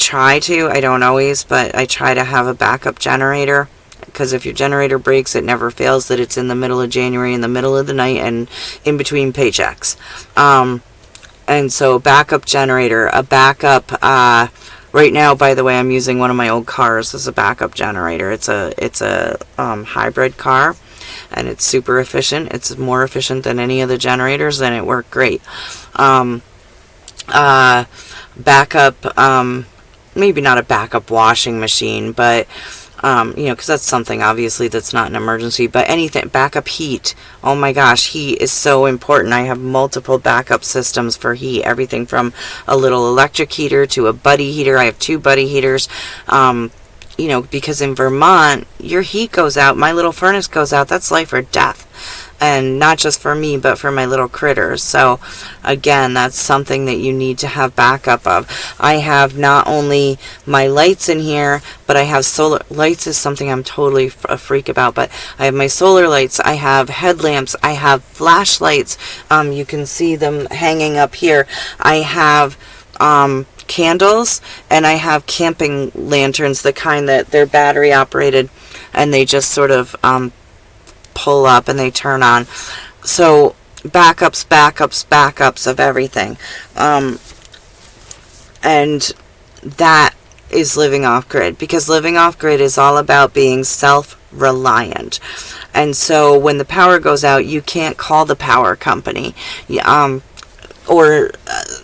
don't always, but I try to have a backup generator, because if your generator breaks, it never fails that it's in the middle of January, in the middle of the night, and in between paychecks. And so backup generator, a backup, right now, by the way, I'm using one of my old cars as a backup generator. It's a hybrid car, and it's super efficient. It's more efficient than any of the generators, and it worked great. Backup, maybe not a backup washing machine, but because that's something obviously that's not an emergency, but anything, backup heat. Oh my gosh, heat is so important. I have multiple backup systems for heat, everything from a little electric heater to a buddy heater. I have 2 buddy heaters, because in Vermont, your heat goes out, my little furnace goes out, that's life or death. And not just for me, but for my little critters. So again, that's something that you need to have backup of. I have not only my lights in here, but I have solar lights. Is something I'm totally a freak about, but I have my solar lights, I have headlamps, I have flashlights. You can see them hanging up here. I have candles, and I have camping lanterns, the kind that they're battery operated, and they just sort of pull up and they turn on. So backups of everything. And that is living off grid, because living off grid is all about being self-reliant. And so when the power goes out, you can't call the power company. Or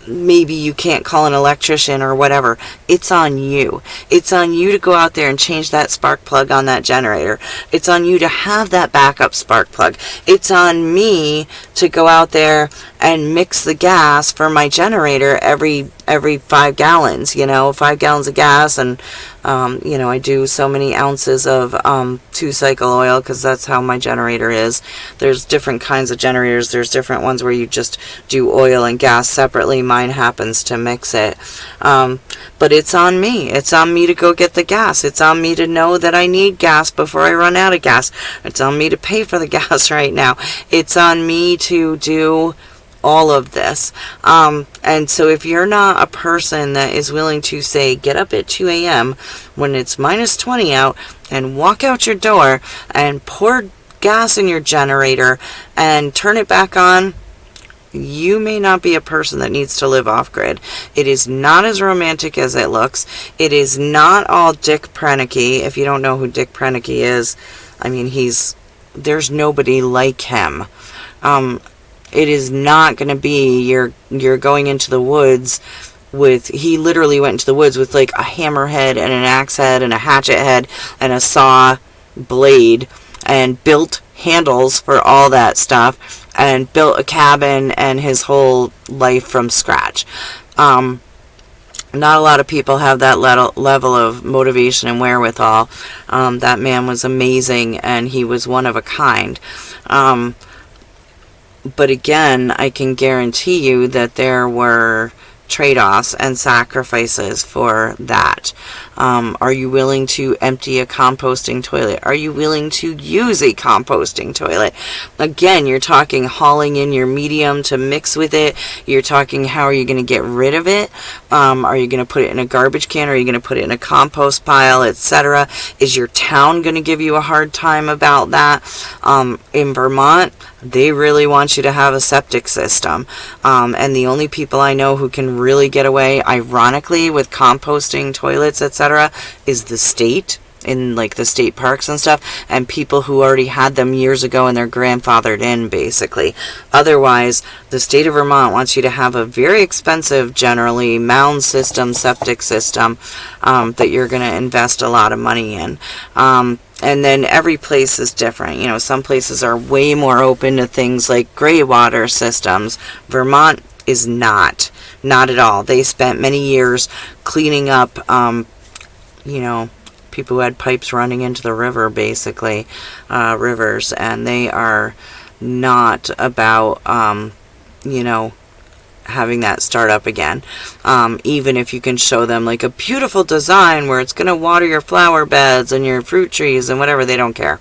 maybe you can't call an electrician or whatever. It's on you. It's on you to go out there and change that spark plug on that generator. It's on you to have that backup spark plug. It's on me to go out there and mix the gas for my generator every 5 gallons, 5 gallons of gas. And, I do so many ounces of 2-cycle oil, because that's how my generator is. There's different kinds of generators. There's different ones where you just do oil and gas separately. Mine happens to mix it. But it's on me. It's on me to go get the gas. It's on me to know that I need gas before I run out of gas. It's on me to pay for the gas right now. It's on me to do all of this. And so if you're not a person that is willing to, say, get up at 2 a.m. when it's minus 20 out and walk out your door and pour gas in your generator and turn it back on, you may not be a person that needs to live off grid. It is not as romantic as it looks. It is not all Dick Proenneke. If you don't know who Dick Proenneke is, I mean, there's nobody like him. It is not going to be you're going into the woods with, he literally went into the woods with like a hammerhead and an axe head and a hatchet head and a saw blade, and built handles for all that stuff, and built a cabin and his whole life from scratch. Not a lot of people have that level of motivation and wherewithal. That man was amazing, and he was one of a kind. But again, I can guarantee you that there were trade-offs and sacrifices for that. Are you willing to empty a composting toilet? Are you willing to use a composting toilet? Again, you're talking hauling in your medium to mix with it. You're talking, how are you going to get rid of it? Are you going to put it in a garbage can? Are you going to put it in a compost pile, etc.? Is your town going to give you a hard time about that? In Vermont, they really want you to have a septic system. And the only people I know who can really get away, ironically, with composting toilets, etc., is the state, in like the state parks and stuff, and people who already had them years ago and they're grandfathered in, basically. Otherwise, the state of Vermont wants you to have a very expensive, generally, mound system, septic system, that you're going to invest a lot of money in. And then every place is different. Some places are way more open to things like gray water systems. Vermont is not at all. They spent many years cleaning up, people who had pipes running into the river, basically, rivers, and they are not about, having that start up again. Even if you can show them like a beautiful design where it's going to water your flower beds and your fruit trees and whatever, they don't care.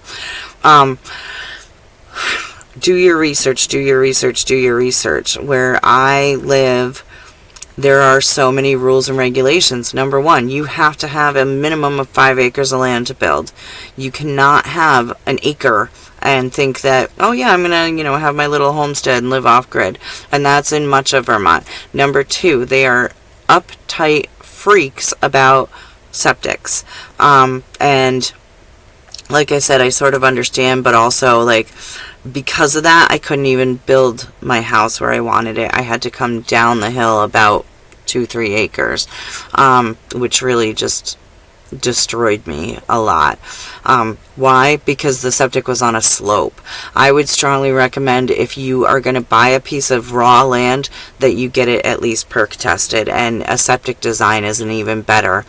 do your research, do your research, do your research. Where I live, there are so many rules and regulations. Number one, you have to have a minimum of 5 acres of land to build. You cannot have an acre and think that, oh yeah, I'm going to, have my little homestead and live off grid. And that's in much of Vermont. Number two, they are uptight freaks about septics. And like I said, I sort of understand, but also, like, because of that, I couldn't even build my house where I wanted it. I had to come down the hill about 2-3 acres, which really just destroyed me a lot. Why? Because the septic was on a slope. I would strongly recommend, if you are going to buy a piece of raw land, that you get it at least perk tested, and a septic design is an even better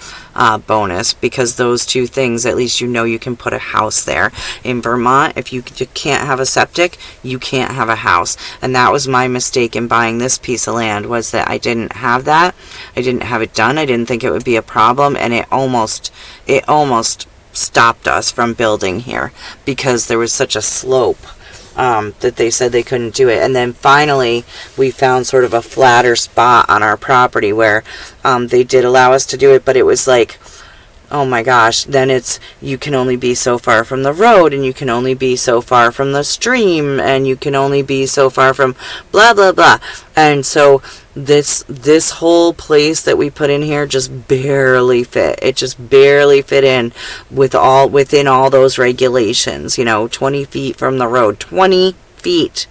bonus, because those two things, at least you can put a house there. In Vermont, if you can't have a septic, you can't have a house. And that was my mistake in buying this piece of land, was that I didn't have that. I didn't have it done. I didn't think it would be a problem, and it almost stopped us from building here, because there was such a slope that they said they couldn't do it. And then finally we found sort of a flatter spot on our property where they did allow us to do it, but it was like, oh my gosh, then you can only be so far from the road, and you can only be so far from the stream, and you can only be so far from blah blah blah. And so this whole place that we put in here just barely fit. It just barely fit in within all those regulations. 20 feet from the road, 20 feet.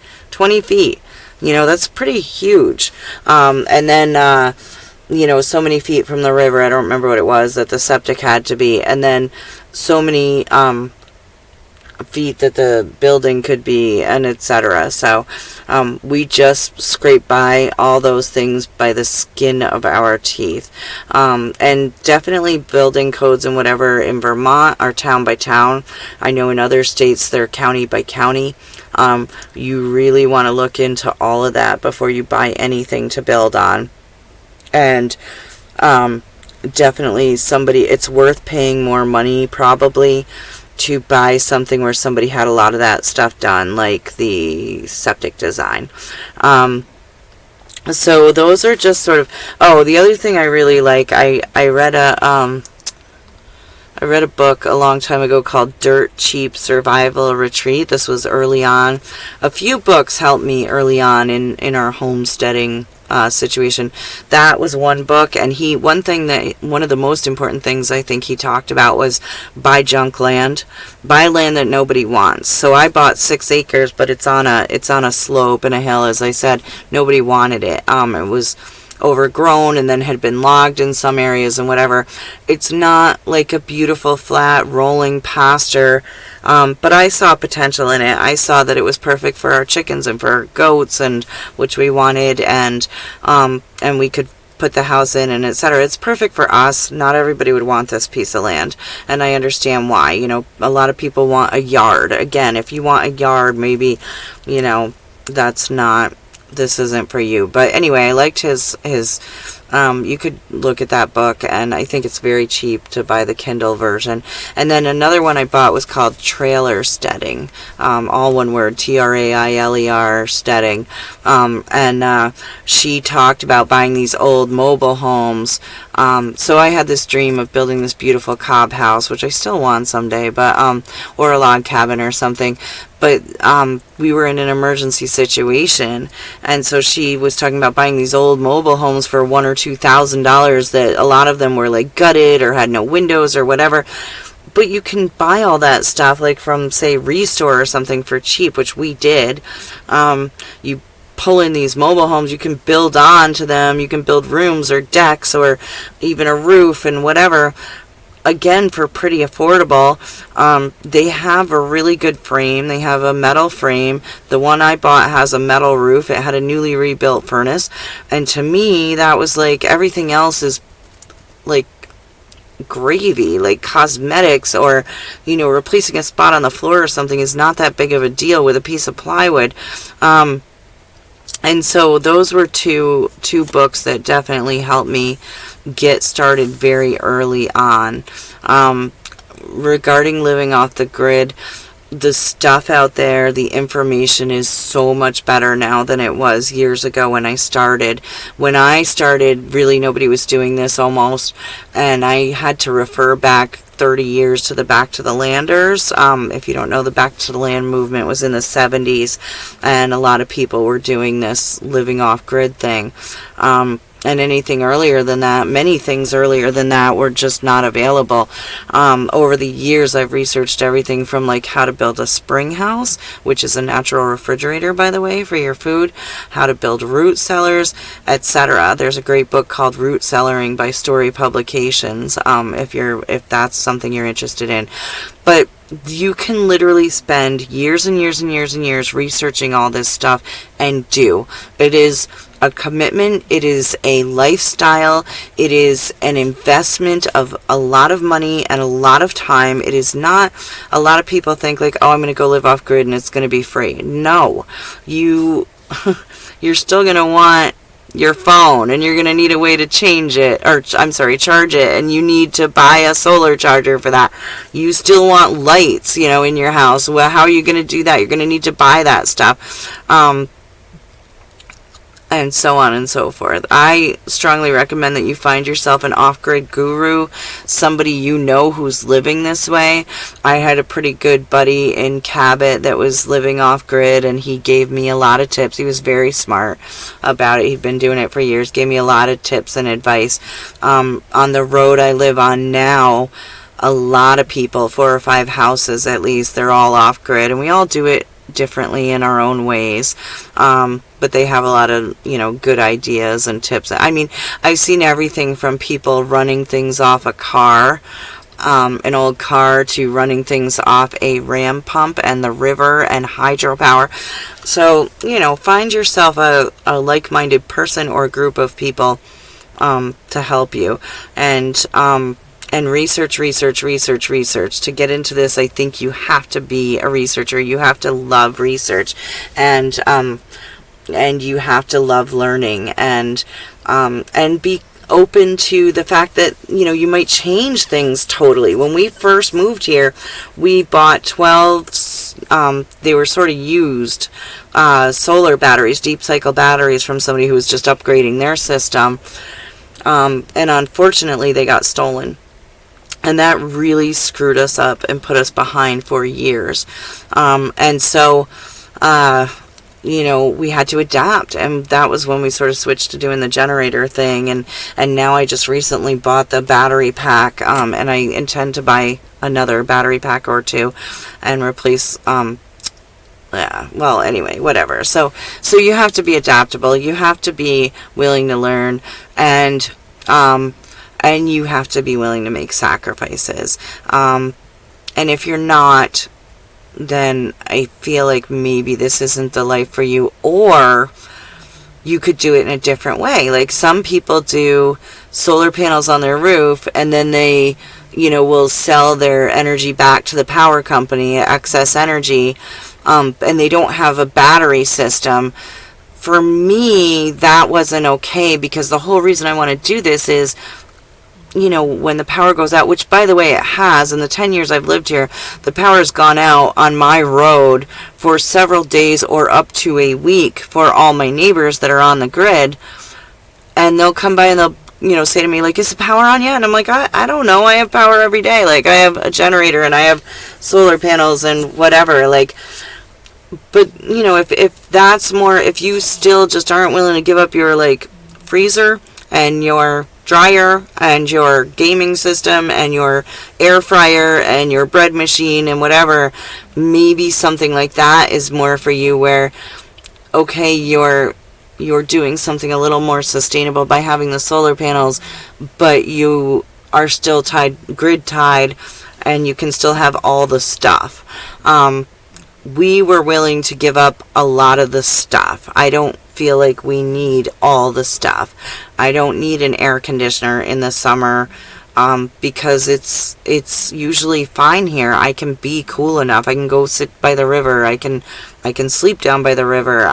That's pretty huge. And then so many feet from the river, I don't remember what it was, that the septic had to be, and then so many feet that the building could be, and etc. So we just scrape by all those things by the skin of our teeth. And definitely building codes and whatever in Vermont are town by town. I know in other states they're county by county. You really want to look into all of that before you buy anything to build on. And definitely it's worth paying more money probably to buy something where somebody had a lot of that stuff done, like the septic design. So those are just sort of, the other thing I really like, I read a book a long time ago called Dirt Cheap Survival Retreat. This was early on. A few books helped me early on in our homesteading situation. That was one book, and one of the most important things I think he talked about was buy junk land, buy land that nobody wants. So I bought 6 acres, but it's on a slope and a hill. As I said, nobody wanted it. It was overgrown and then had been logged in some areas and whatever. It's not like a beautiful flat rolling pasture, but I saw potential in it. I saw that it was perfect for our chickens and for our goats, and which we wanted, and we could put the house in and etc. It's perfect for us. Not everybody would want this piece of land, and I understand why. A lot of people want a yard. Again, if you want a yard, maybe this isn't for you. But anyway, I liked his you could look at that book, and I think it's very cheap to buy the Kindle version. And then another one I bought was called Trailer Steading, all one word, Trailer Steading. And she talked about buying these old mobile homes. So I had this dream of building this beautiful cob house, which I still want someday, but or a log cabin or something. But we were in an emergency situation, and so she was talking about buying these old mobile homes for $1,000 or $2,000 that a lot of them were like gutted or had no windows or whatever. But you can buy all that stuff like from, say, Restore or something for cheap, which we did. You pull in these mobile homes, you can build onto them, you can build rooms or decks or even a roof and whatever. Again, for pretty affordable. They have a really good frame. They have a metal frame. The one I bought has a metal roof. It had a newly rebuilt furnace. And to me, that was like, everything else is like gravy, like cosmetics, or replacing a spot on the floor or something is not that big of a deal with a piece of plywood. And so those were two books that definitely helped me get started very early on. Regarding living off the grid, the stuff out there, the information is so much better now than it was years ago when I started. When I started, really nobody was doing this almost, and I had to refer back 30 years to the Back to the Landers. If you don't know, the Back to the Land movement was in the 70s, and a lot of people were doing this living off-grid thing. And anything earlier than that, many things earlier than that were just not available. Over the years, I've researched everything from like how to build a spring house, which is a natural refrigerator, by the way, for your food, how to build root cellars, etc. There's a great book called Root Cellaring by Story Publications, if that's something you're interested in. But you can literally spend years and years and years and years researching all this stuff and do. It is a commitment. It is a lifestyle. It is an investment of a lot of money and a lot of time. It is not, a lot of people think like, oh, I'm going to go live off grid and it's going to be free. No, you're still going to want your phone, and you're going to need a way to change it, or charge it, and you need to buy a solar charger for that. You still want lights, in your house. Well, how are you going to do that? You're going to need to buy that stuff. And so on and so forth. I strongly recommend that you find yourself an off-grid guru, somebody who's living this way. I had a pretty good buddy in Cabot that was living off-grid, and he gave me a lot of tips. He was very smart about it. He'd been doing it for years, gave me a lot of tips and advice. On the road I live on now, a lot of people, 4 or 5 houses at least, they're all off-grid, and we all do it differently in our own ways, but they have a lot of good ideas and tips. I mean, I've seen everything from people running things off a car, an old car, to running things off a ram pump and the river and hydropower. So find yourself a like-minded person or group of people to help you, and research. To get into this, I think you have to be a researcher. You have to love research, and you have to love learning, and be open to the fact that you might change things totally. When we first moved here, we bought 12 they were sort of used solar batteries, deep cycle batteries, from somebody who was just upgrading their system, and unfortunately they got stolen. And that really screwed us up and put us behind for years. And so, we had to adapt. And that was when we sort of switched to doing the generator thing. And now I just recently bought the battery pack. And I intend to buy another battery pack or 2 and replace, anyway, whatever. So you have to be adaptable. You have to be willing to learn. And you have to be willing to make sacrifices. And if you're not, then I feel like maybe this isn't the life for you, or you could do it in a different way. Like some people do solar panels on their roof, and then they, will sell their energy back to the power company, excess energy, and they don't have a battery system. For me, that wasn't okay, because the whole reason I want to do this is, when the power goes out, which by the way it has, in the 10 years I've lived here, the power has gone out on my road for several days or up to a week for all my neighbors that are on the grid, and they'll come by and they'll say to me, like, is the power on yet? And I'm like, I don't know, I have power every day, like I have a generator and I have solar panels and whatever, like. But if that's more, if you still just aren't willing to give up your like freezer and your dryer and your gaming system and your air fryer and your bread machine and whatever, maybe something like that is more for you, where okay, you're doing something a little more sustainable by having the solar panels, but you are still grid tied, and you can still have all the stuff. We were willing to give up a lot of the stuff. I don't feel like we need all the stuff. I don't need an air conditioner in the summer, because it's usually fine here. I can be cool enough. I can go sit by the river. I can sleep down by the river.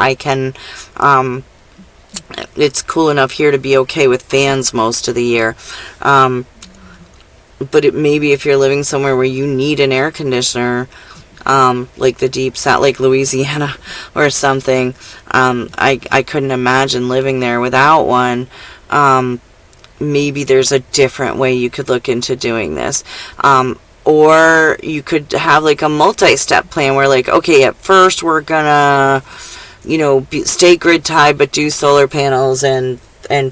It's cool enough here to be okay with fans most of the year. But maybe if you're living somewhere where you need an air conditioner, like the deep south, like Louisiana or something. I couldn't imagine living there without one. Maybe there's a different way you could look into doing this. Or you could have like a multi-step plan where, like, okay, at first we're gonna, stay grid tied but do solar panels and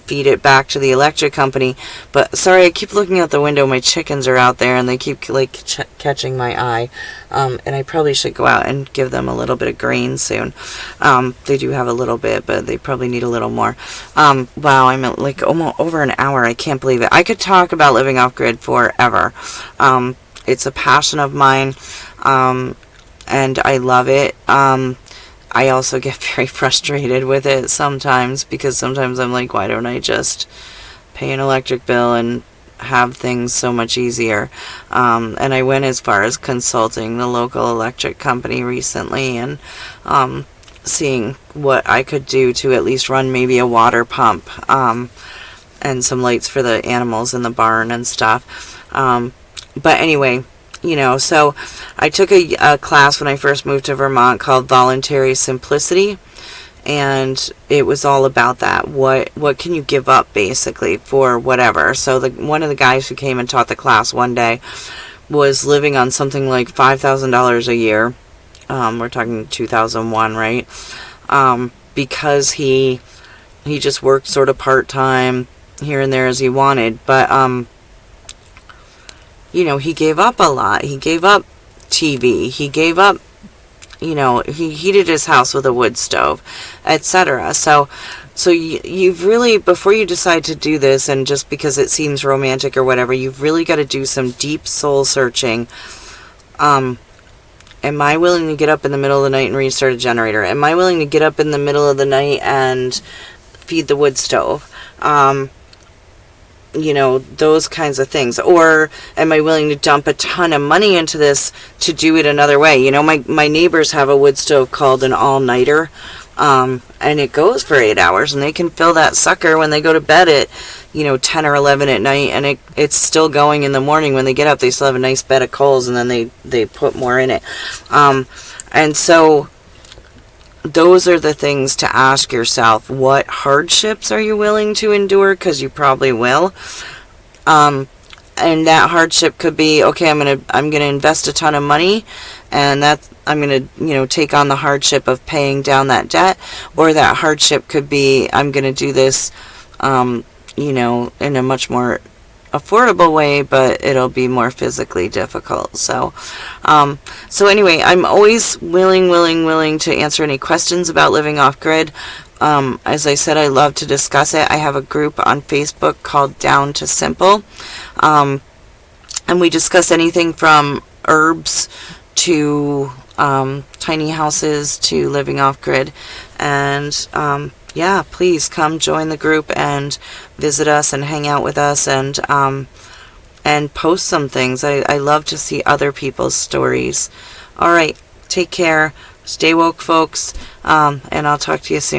feed it back to the electric company. But sorry, I keep looking out the window. My chickens are out there and they keep like catching my eye. And I probably should go out and give them a little bit of grain soon. They do have a little bit, but they probably need a little more. Wow, I'm at like almost over an hour. I can't believe it. I could talk about living off grid forever. It's a passion of mine, and I love it. I also get very frustrated with it sometimes, because sometimes I'm like, why don't I just pay an electric bill and have things so much easier? And I went as far as consulting the local electric company recently and seeing what I could do to at least run maybe a water pump and some lights for the animals in the barn and stuff. But anyway, so I took a class when I first moved to Vermont called Voluntary Simplicity, and it was all about that. What can you give up, basically, for whatever? So one of the guys who came and taught the class one day was living on something like $5,000 a year. We're talking 2001, right? Because he just worked sort of part-time here and there as he wanted, but he gave up a lot. He gave up TV. He gave up, he heated his house with a wood stove, etc. So you've really, before you decide to do this, and just because it seems romantic or whatever, you've really got to do some deep soul searching. Am I willing to get up in the middle of the night and restart a generator? Am I willing to get up in the middle of the night and feed the wood stove? Those kinds of things. Or am I willing to dump a ton of money into this to do it another way? My neighbors have a wood stove called an all-nighter, and it goes for 8 hours, and they can fill that sucker when they go to bed at 10 or 11 at night, and it's still going in the morning. When they get up, they still have a nice bed of coals, and then they put more in it. And so those are the things to ask yourself. What hardships are you willing to endure? Because you probably will. And that hardship could be, okay, I'm gonna invest a ton of money, and I'm gonna take on the hardship of paying down that debt. Or that hardship could be, I'm gonna do this in a much more affordable way, but it'll be more physically difficult. So anyway, I'm always willing to answer any questions about living off grid. As I said, I love to discuss it. I have a group on Facebook called Down to Simple, and we discuss anything from herbs to tiny houses to living off grid. And please come join the group and visit us and hang out with us and post some things. I love to see other people's stories. All right, take care. Stay woke, folks, and I'll talk to you soon.